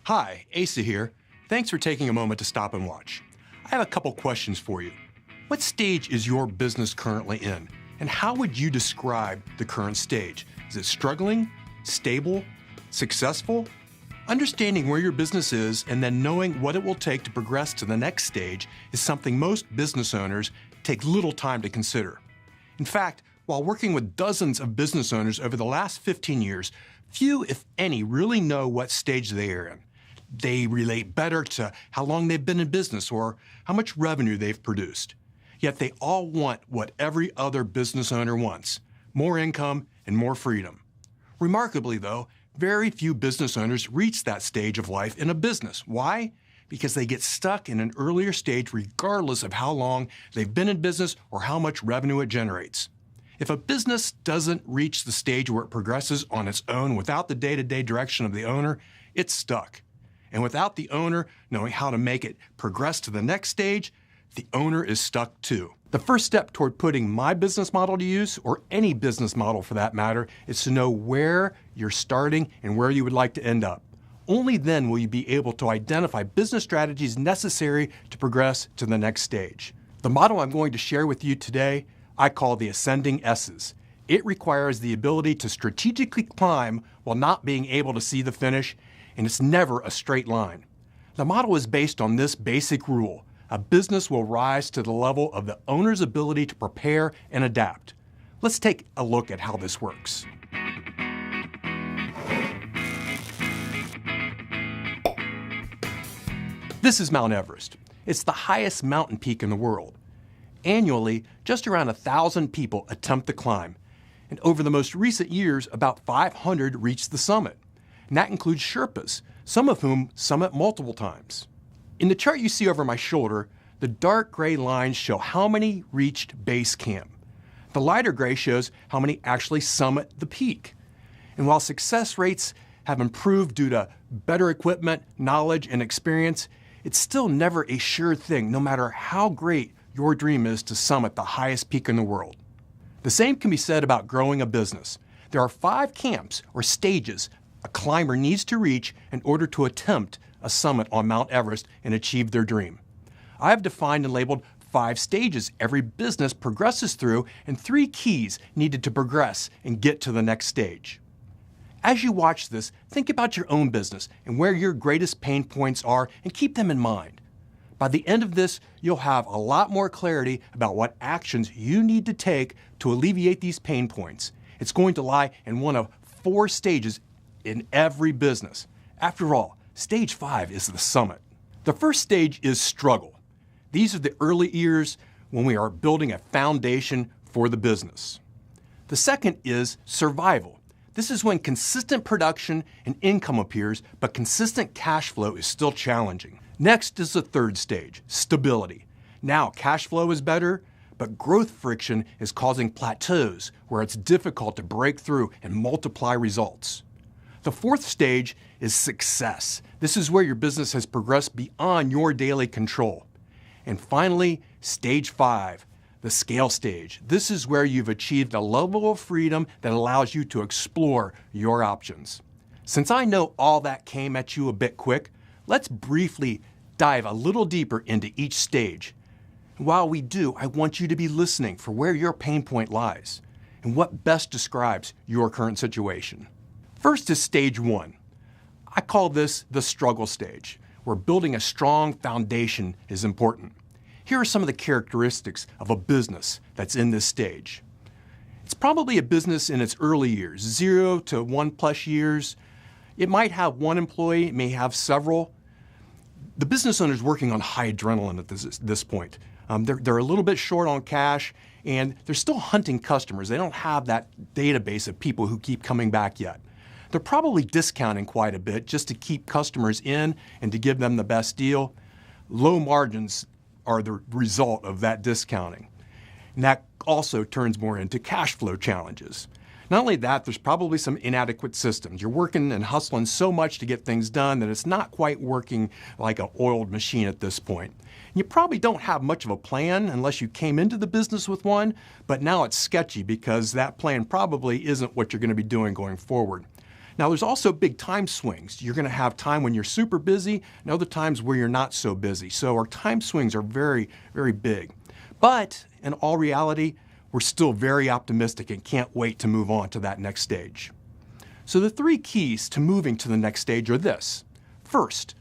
Hi, Asa here. Thanks for taking a moment to stop and watch. I have a couple questions for you. What stage is your business currently in? And how would you describe the current stage? Is it struggling, stable, successful? Understanding where your business is and then knowing what it will take to progress to the next stage is something most business owners take little time to consider. In fact, while working with dozens of business owners over the last 15 years, few, if any, really know what stage they are in. They relate better to how long they've been in business or how much revenue they've produced. Yet they all want what every other business owner wants: more income and more freedom. Remarkably, though, very few business owners reach that stage of life in a business. Why? Because they get stuck in an earlier stage regardless of how long they've been in business or how much revenue it generates. If a business doesn't reach the stage where it progresses on its own without the day-to-day direction of the owner, it's stuck. And without the owner knowing how to make it progress to the next stage, the owner is stuck too. The first step toward putting my business model to use, or any business model for that matter, is to know where you're starting and where you would like to end up. Only then will you be able to identify business strategies necessary to progress to the next stage. The model I'm going to share with you today, I call the ascending S's. It requires the ability to strategically climb while not being able to see the finish, and it's never a straight line. The model is based on this basic rule: a business will rise to the level of the owner's ability to prepare and adapt. Let's take a look at how this works. This is Mount Everest. It's the highest mountain peak in the world. Annually, just around 1,000 people attempt the climb, and over the most recent years, about 500 reach the summit. And that includes Sherpas, some of whom summit multiple times. In the chart you see over my shoulder, the dark gray lines show how many reached base camp. The lighter gray shows how many actually summit the peak. And while success rates have improved due to better equipment, knowledge, and experience, it's still never a sure thing, no matter how great your dream is to summit the highest peak in the world. The same can be said about growing a business. There are 5 camps or stages a climber needs to reach in order to attempt a summit on Mount Everest and achieve their dream. I have defined and labeled 5 stages every business progresses through and 3 keys needed to progress and get to the next stage. As you watch this, think about your own business and where your greatest pain points are and keep them in mind. By the end of this, you'll have a lot more clarity about what actions you need to take to alleviate these pain points. It's going to lie in one of 4 stages in every business. After all, stage 5 is the summit. The first stage is struggle. These are the early years when we are building a foundation for the business. The second is survival. This is when consistent production and income appears, but consistent cash flow is still challenging. Next is the third stage, stability. Now cash flow is better, but growth friction is causing plateaus where it's difficult to break through and multiply results. The fourth stage is success. This is where your business has progressed beyond your daily control. And finally, stage 5, the scale stage. This is where you've achieved a level of freedom that allows you to explore your options. Since I know all that came at you a bit quick, let's briefly dive a little deeper into each stage. While we do, I want you to be listening for where your pain point lies and what best describes your current situation. First is stage 1. I call this the struggle stage, where building a strong foundation is important. Here are some of the characteristics of a business that's in this stage. It's probably a business in its early years, 0 to 1+ years. It might have 1 employee, it may have several. The business owner is working on high adrenaline at this point. They're a little bit short on cash, and they're still hunting customers. They don't have that database of people who keep coming back yet. They're probably discounting quite a bit just to keep customers in and to give them the best deal. Low margins are the result of that discounting. And that also turns more into cash flow challenges. Not only that, there's probably some inadequate systems. You're working and hustling so much to get things done that it's not quite working like an oiled machine at this point. You probably don't have much of a plan unless you came into the business with one, but now it's sketchy because that plan probably isn't what you're going to be doing going forward. Now, there's also big time swings. You're going to have time when you're super busy and other times where you're not so busy. So our time swings are very, very big. But in all reality, we're still very optimistic and can't wait to move on to that next stage. So the 3 keys to moving to the next stage are this. First,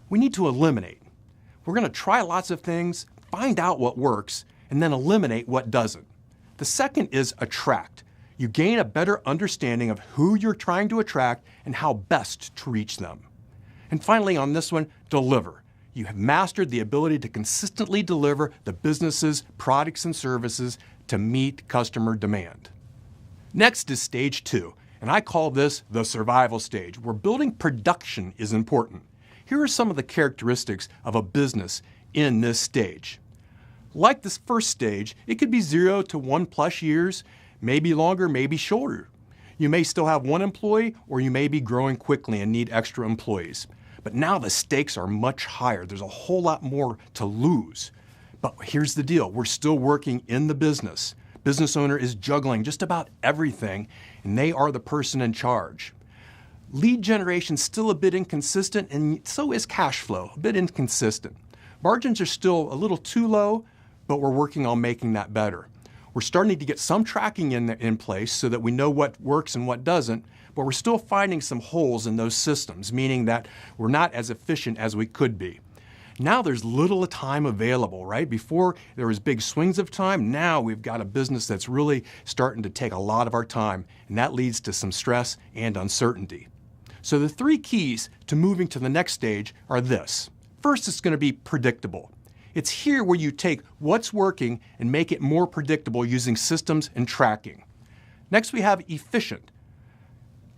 we need to eliminate. We're going to try lots of things, find out what works, and then eliminate what doesn't. The second is attract. You gain a better understanding of who you're trying to attract and how best to reach them. And finally, on this one, deliver. You have mastered the ability to consistently deliver the business's products and services to meet customer demand. Next is stage 2, and I call this the survival stage, where building production is important. Here are some of the characteristics of a business in this stage. Like this first stage, it could be 0 to 1+ years, maybe longer, maybe shorter. You may still have 1 employee, or you may be growing quickly and need extra employees. But now the stakes are much higher. There's a whole lot more to lose. But here's the deal. We're still working in the business. Business owner is juggling just about everything, and they are the person in charge. Lead generation is still a bit inconsistent, and so is cash flow, a bit inconsistent. Margins are still a little too low, but we're working on making that better. We're starting to get some tracking in place so that we know what works and what doesn't, but we're still finding some holes in those systems, meaning that we're not as efficient as we could be. Now there's little time available, right? Before there was big swings of time, now we've got a business that's really starting to take a lot of our time, and that leads to some stress and uncertainty. So the 3 keys to moving to the next stage are this. First, it's going to be predictable. It's here where you take what's working and make it more predictable using systems and tracking. Next, we have efficient.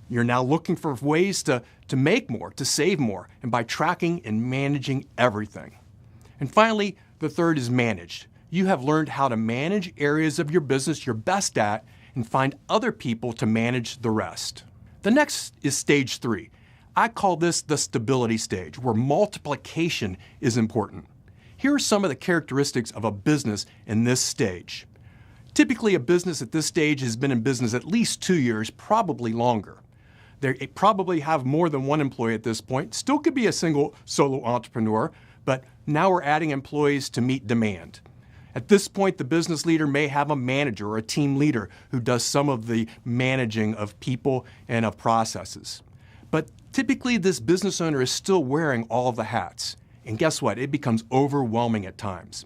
You're now looking for ways to make more, to save more, and by tracking and managing everything. And finally, the third is managed. You have learned how to manage areas of your business you're best at and find other people to manage the rest. The next is stage 3. I call this the stability stage, where multiplication is important. Here are some of the characteristics of a business in this stage. Typically, a business at this stage has been in business at least 2 years, probably longer. They probably have more than 1 employee at this point. Still could be a single solo entrepreneur, but now we're adding employees to meet demand. At this point, the business leader may have a manager or a team leader who does some of the managing of people and of processes. But typically, this business owner is still wearing all of the hats. And guess what? It becomes overwhelming at times.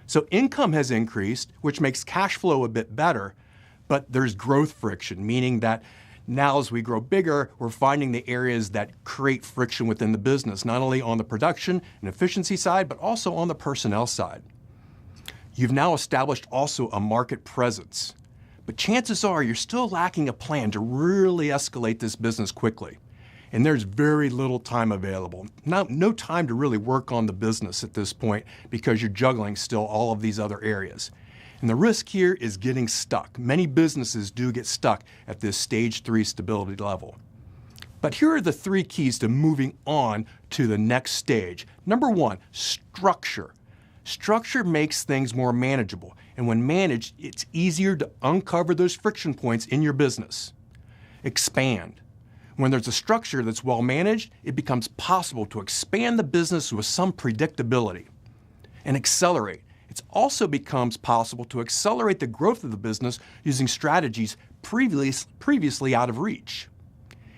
So income has increased, which makes cash flow a bit better, but there's growth friction, meaning that now as we grow bigger, we're finding the areas that create friction within the business, not only on the production and efficiency side, but also on the personnel side. You've now established also a market presence, but chances are you're still lacking a plan to really escalate this business quickly. And there's very little time available. No time to really work on the business at this point because you're juggling still all of these other areas. And the risk here is getting stuck. Many businesses do get stuck at this stage 3 stability level. But here are the 3 keys to moving on to the next stage. Number 1, structure. Structure makes things more manageable. And when managed, it's easier to uncover those friction points in your business. Expand. When there's a structure that's well managed, it becomes possible to expand the business with some predictability. And accelerate. It also becomes possible to accelerate the growth of the business using strategies previously out of reach.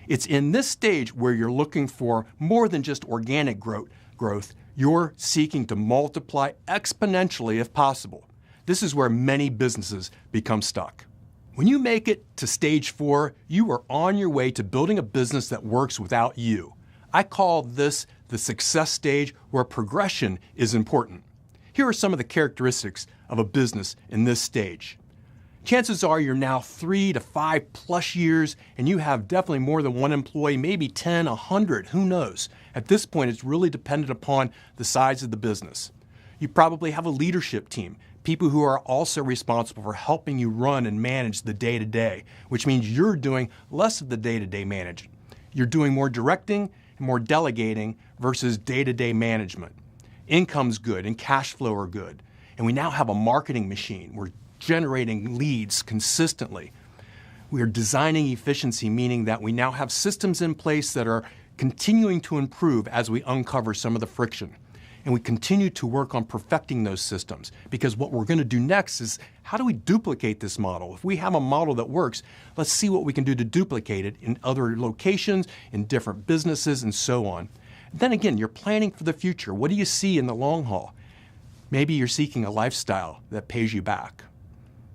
It's in this stage where you're looking for more than just organic growth. You're seeking to multiply exponentially if possible. This is where many businesses become stuck. When you make it to stage 4, you are on your way to building a business that works without you. I call this the success stage where progression is important. Here are some of the characteristics of a business in this stage. Chances are you're now 3 to 5+ years and you have definitely more than 1 employee, maybe 10, 100, who knows? At this point, it's really dependent upon the size of the business. You probably have a leadership team. People who are also responsible for helping you run and manage the day-to-day, which means you're doing less of the day-to-day managing. You're doing more directing and more delegating versus day-to-day management. Income's good and cash flow are good. And we now have a marketing machine. We're generating leads consistently. We are designing efficiency, meaning that we now have systems in place that are continuing to improve as we uncover some of the friction. And we continue to work on perfecting those systems, because what we're going to do next is, how do we duplicate this model? If we have a model that works, let's see what we can do to duplicate it in other locations, in different businesses, and so on. Then again, you're planning for the future. What do you see in the long haul? Maybe you're seeking a lifestyle that pays you back.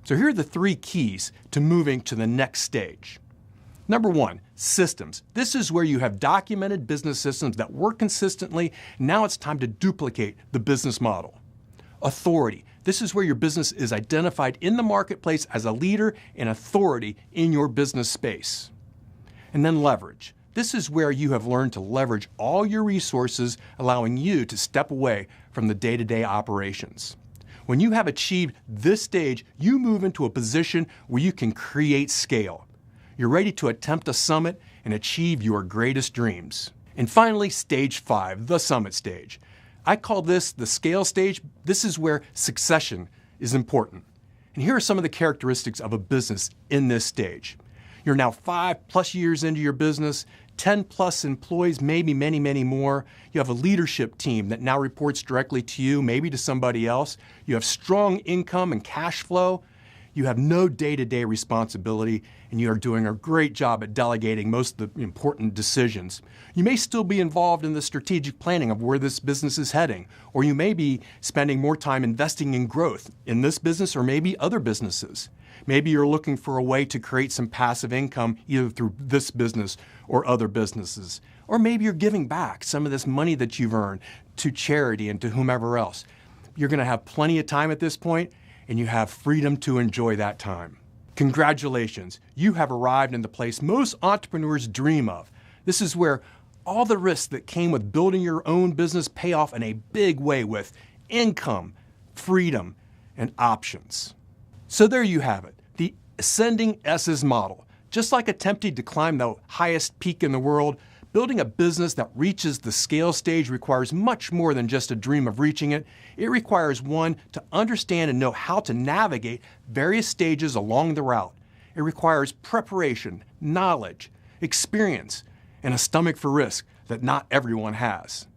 So here are the 3 keys to moving to the next stage. Number 1, systems. This is where you have documented business systems that work consistently. Now it's time to duplicate the business model. Authority. This is where your business is identified in the marketplace as a leader and authority in your business space. And then leverage. This is where you have learned to leverage all your resources, allowing you to step away from the day-to-day operations. When you have achieved this stage, you move into a position where you can create scale. You're ready to attempt a summit and achieve your greatest dreams. And finally, stage 5, the summit stage. I call this the scale stage. This is where succession is important. And here are some of the characteristics of a business in this stage. You're now 5+ years into your business, 10+ employees, maybe many, many more. You have a leadership team that now reports directly to you, maybe to somebody else. You have strong income and cash flow. You have no day-to-day responsibility, and you are doing a great job at delegating most of the important decisions. You may still be involved in the strategic planning of where this business is heading, or you may be spending more time investing in growth in this business or maybe other businesses. Maybe you're looking for a way to create some passive income either through this business or other businesses. Or maybe you're giving back some of this money that you've earned to charity and to whomever else. You're going to have plenty of time at this point, and you have freedom to enjoy that time. Congratulations, you have arrived in the place most entrepreneurs dream of. This is where all the risks that came with building your own business pay off in a big way with income, freedom, and options. So there you have it, the ascending S's model. Just like attempting to climb the highest peak in the world, building a business that reaches the scale stage requires much more than just a dream of reaching it. It requires one to understand and know how to navigate various stages along the route. It requires preparation, knowledge, experience, and a stomach for risk that not everyone has.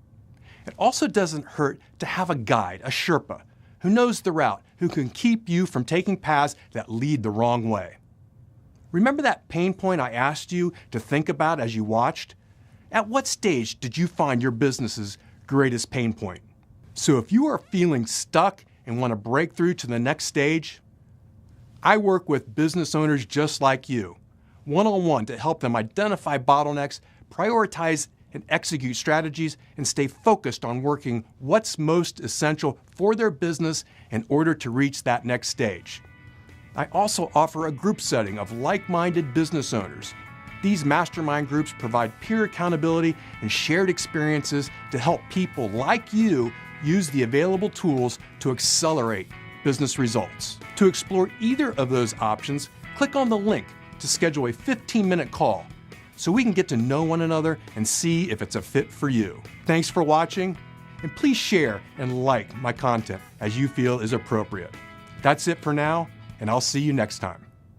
It also doesn't hurt to have a guide, a Sherpa, who knows the route, who can keep you from taking paths that lead the wrong way. Remember that pain point I asked you to think about as you watched? At what stage did you find your business's greatest pain point? So if you are feeling stuck and want to break through to the next stage, I work with business owners just like you, one-on-one, to help them identify bottlenecks, prioritize and execute strategies, and stay focused on working what's most essential for their business in order to reach that next stage. I also offer a group setting of like-minded business owners. These mastermind groups provide peer accountability and shared experiences to help people like you use the available tools to accelerate business results. To explore either of those options, click on the link to schedule a 15-minute call so we can get to know one another and see if it's a fit for you. Thanks for watching, and please share and like my content as you feel is appropriate. That's it for now, and I'll see you next time.